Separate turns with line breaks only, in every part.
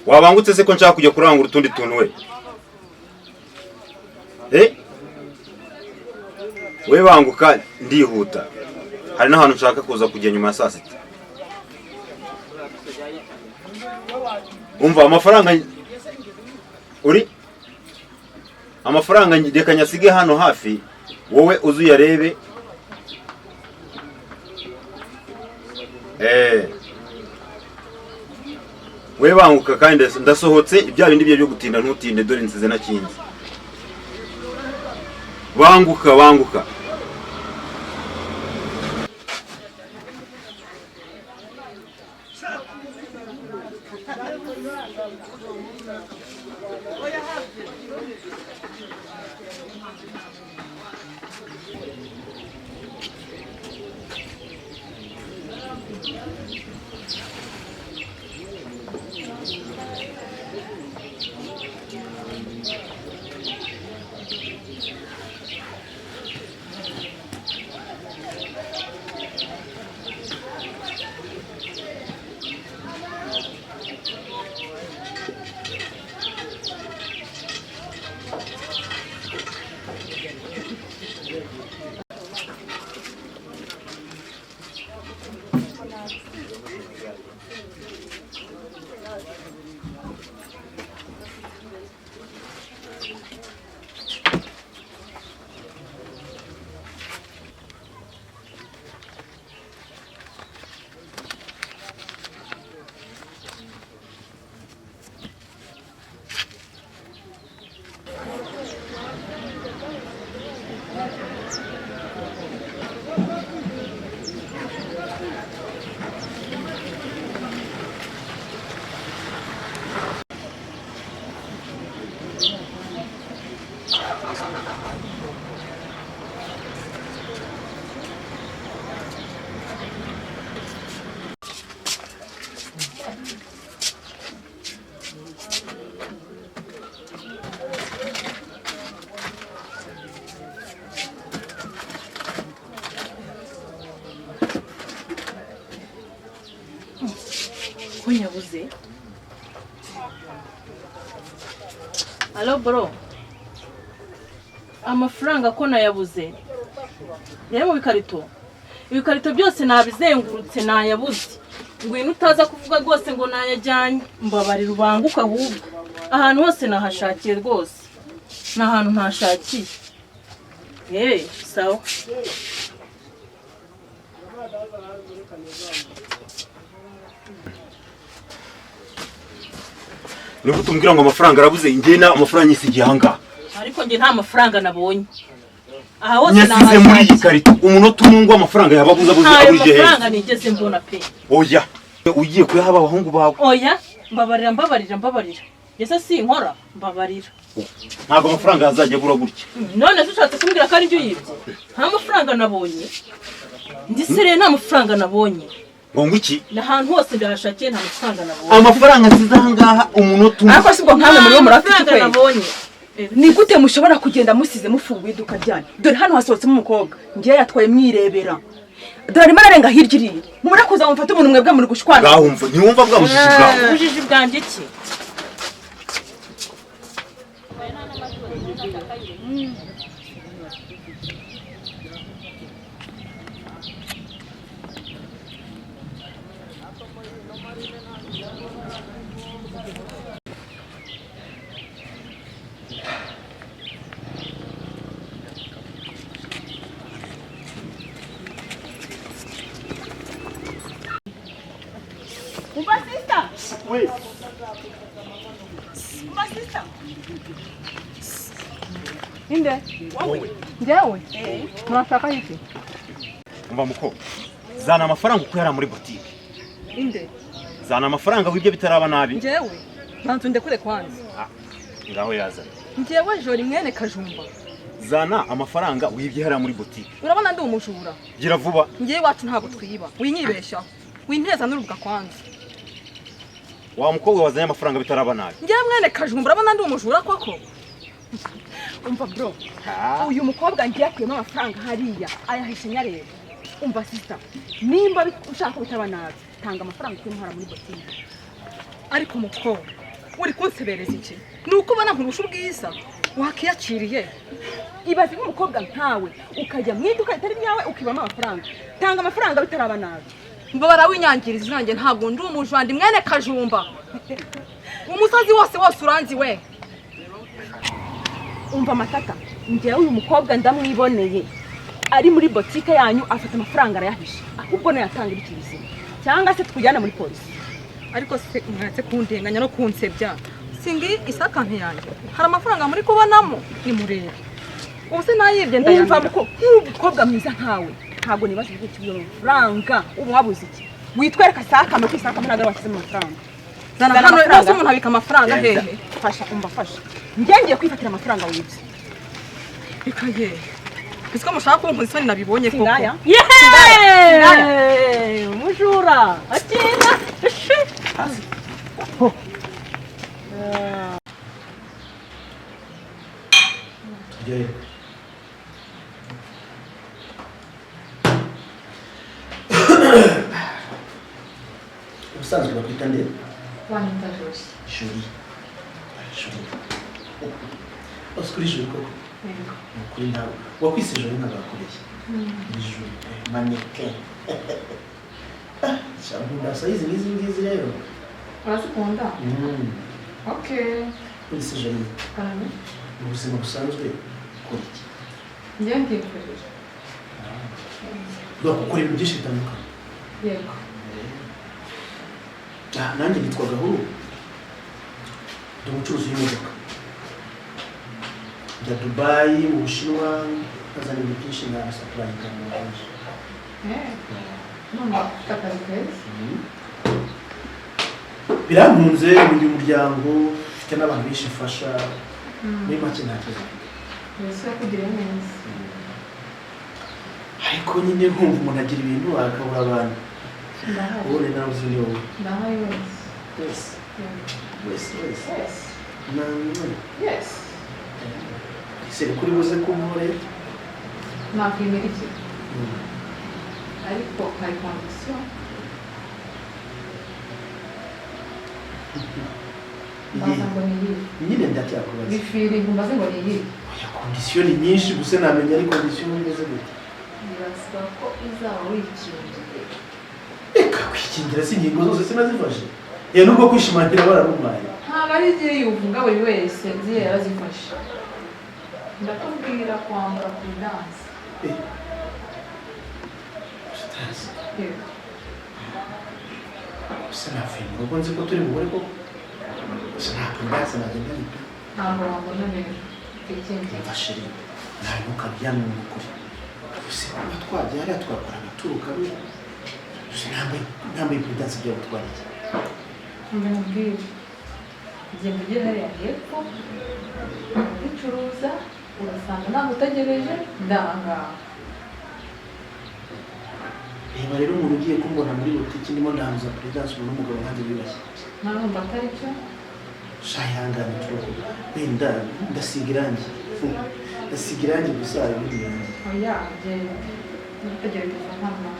Wabangutse se ko nshaka kujya kurangura utundi tuntu we? We banguka ndihuta. Hari n'ahantu nshaka kuza kujya nyuma ya saa sita. Umva amafaranga amafaranga reka nyasige hano hafi, wowe uzuyarebe. We banguka kandi ndasohotse, ibya bindi byo gutinda ntutinde, dore nsize nakinze. Banguka.
Kunyabuze. Allo bro. Amafaranga ko nayabuze. Rero mu bikarito. Ibikarito byose nabizengurutse nayabuze. Ngwino utaza kuvuga rwose ngo nayajyanye. Mbabarira ubanguka ahubwo. Ahantu hose nahashakiye rwose. N'ahantu ntashakiye. Sawa.
Niba utumbwira ngo amafaranga arabuze, ingena amafaranga yisigiye hanga.
Ariko nge nta mafaranga nabonye. Aha hose
nasize muri iyi karito umunota umwe amafaranga yababuza abuje he.
Amafaranga nigeze mbona pe.
Oya, ugiye kuyahaba abahungu bawe.
Oya, mbabarira. Yese si inkora, mbabarira.
Ntabwo amafaranga azajya bura gutya.
None ushatse kumbwira ko ari byo yibye. Nta mafaranga nabonye. Ndisere nta mafaranga nabonye.
Ngo iki?
Nahantu hose ndahashakiye nta mafaranga nabonye.
Amafaranga sizahangaha umunota umwe.
Ariko sibwo nkane muri wo murafite
kwe. Nabonye.
Ni gute mushobora kugenda musize mufunguye iduka ryanyu? Dore hano hasohotse umukobwa. Ngiye yatwaye mwirebera. Dore arimo ararenga hirya iri. Mubura kuza mufate umuntu mwebwe muri gushwana.
Gahumva, ntiwumva bwa bujiji bwawe.
Bujiji bwanjye ki?
Wait.
Inde? Njyewe? Murashaka iki?
Umva muko. zana amafaranga uko yari muri boutique.
Inde?
Zana amafaranga wibye bitaraba nabi.
Njyewe bantu ndekure kwanza.
Ngaho yazana.
Njyewe jori mwene Kajumba.
Zana amafaranga wibye hara muri boutique.
Urabona ndi umujura.
Gira vuba.
Njyewe wacu ntabwo twiba. Winyibesha. Winteza n'urubuga kwanza.
Wa mukobwa wazanye amafaranga bitaraba nabi.
Njyewe mwene Kajumba urabona ndi umujura koko. Umva bro. Uyu mukobwa ngiye kuyema amafaranga hariya. Ayahishe nyareba. Umva sister. Nimba ushaka bitaba nabi. Tanga amafaranga kumuhara muri boutique. Ariko mukobwa uri kunsebereza iki? Nuko ubona nkurusha ubwiza wakiyakiriye. Ibaze nk'umukobwa nkawe ukajya mu iduka ritari ryawe ukibamo amafaranga. Tanga amafaranga bitaraba nabi. Mbabara winyangiriza nanjye ntabwo ndi umujwandi mwene Kajumba. Umusozi wose uranzi we. Umva matata, njyewe uyu mukobwa ndamwiboneye. Ari muri boutique yanyu afite amafaranga arayahisha. Ahubwo nayo yatangira ikibizima. Cyangwa se tukujyana muri polisi. Ariko se mwatse kundenganya no kunsebya. Singi isakante yanjye. Hari amafaranga muri kubonamo ni murebe. Ubuse nayibye ndayumva muko nk'umukobwa mwiza nkawe. Ntago nibaza ibyo kibiyo amafaranga. Umwabuze iki? Witwereka saka mu kisaka ntago washyize mu mafaranga. Zana hano rwose umuntu abika amafaranga hehe. Fasha umva fasha. Ngiye kwifatira amafaranga wibye. Reka ye. Bisiko mushaka kunkoza isoni nabibonye koko. Yewe! Umujura. Akina.
Yewe. Ubusanzwe bakwita nde?
Wanita Josi.
Juri. Oskuri Juri koko.
Yego.
Ukuri nawe. Wakwise Juri nkabakureye. Juri. Mannequin. Cyangwa size ngizi rero.
Urazikunda? Okay.
Kwise Juri.
Kandi
Mu buzima busanzwe ukora iki?
njye ndikorera.
Gukora ibintu byinshi bitandukanye.
Yego.
Nanjye nitwa Gahuru. Ndi umucuruzi w'imodoka. Njya Dubai mu Bushinwa nkazana ibintu byinshi na supply mu Rwanda.
None akazi keza.
Birampunze mu muryango mfite n'abantu benshi mfasha. Muri make nta kibazo.
Mbese yakugiriye neza.
Ariko nyine nkumva umuntu agira ibintu akabura abantu.
Ndahari.
Ubone nawe uzi ni wowe.
Ndahari wese.
Yes. Yes.
Yes. Yes.
Ese kuri buze kumpore?
Nakwimera iki? Ariko hari kondisiyo. Mbaza ngo ni iyi.
Nyine ndacyakubaza.
Bifiri mbaze ngo ni iyi.
Oya kondisiyo ni nyinshi gusa namenya ari kondisiyo imeze gute.
Birasaba ko uzaba wikingiye.
Reka kwikingira si ingingo zose sinazifashe. Nubwo kwishimangira bararumaye.
Ntabwo ari igihe yuvuga buri wese ziye yarazifashe. Ndakubwira kwambara ku danse.
Sitazi.
Yego.
Bisa navuye mu rugo nzi ko turi bubure koko. Bisa ntabwo ndatse nagenda ariko.
Ntabwo wambona rero. Ikindi.
Mfashiri. Ntabwo kabyana mu kuri. Gusa kuba twagiye hariya twakora agaturu kamwe. Gusa ntambaye pedanse byo gutwara iki.
Mbimubwire. Genda ugere hariya hepfo. Ubicuruza. Urasanga ntabwo utegereje. Ndahangaha.
Reba rero umuntu ugiye kumbona muri butiki ndimo ndahanza pedanse umuntu n'umugabo nkanjye bibashye.
Ntabwo atari cyo.
Shayangana tuko. Wenda ndasiga irangi. Ndasiga irangi gusa ibindi bintu.
Oya, genda. Ntutegereze hano.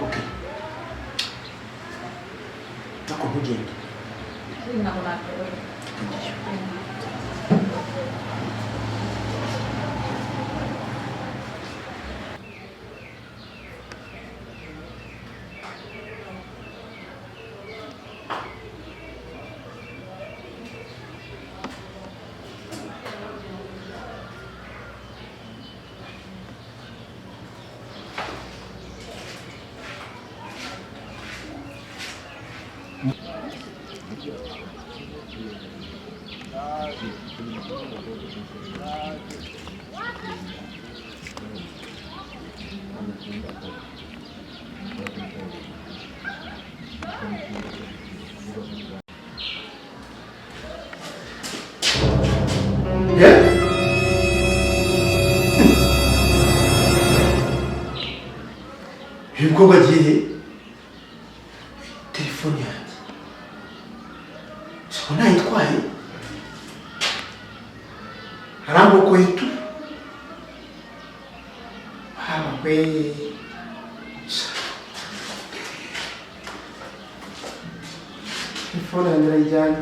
Okay. Tako ntugende.
Ntabwo nakora.
Ibikorwa gihe telefone yanjye siko nayitwaye haramboko yetu we telefone yanjye nayijyanye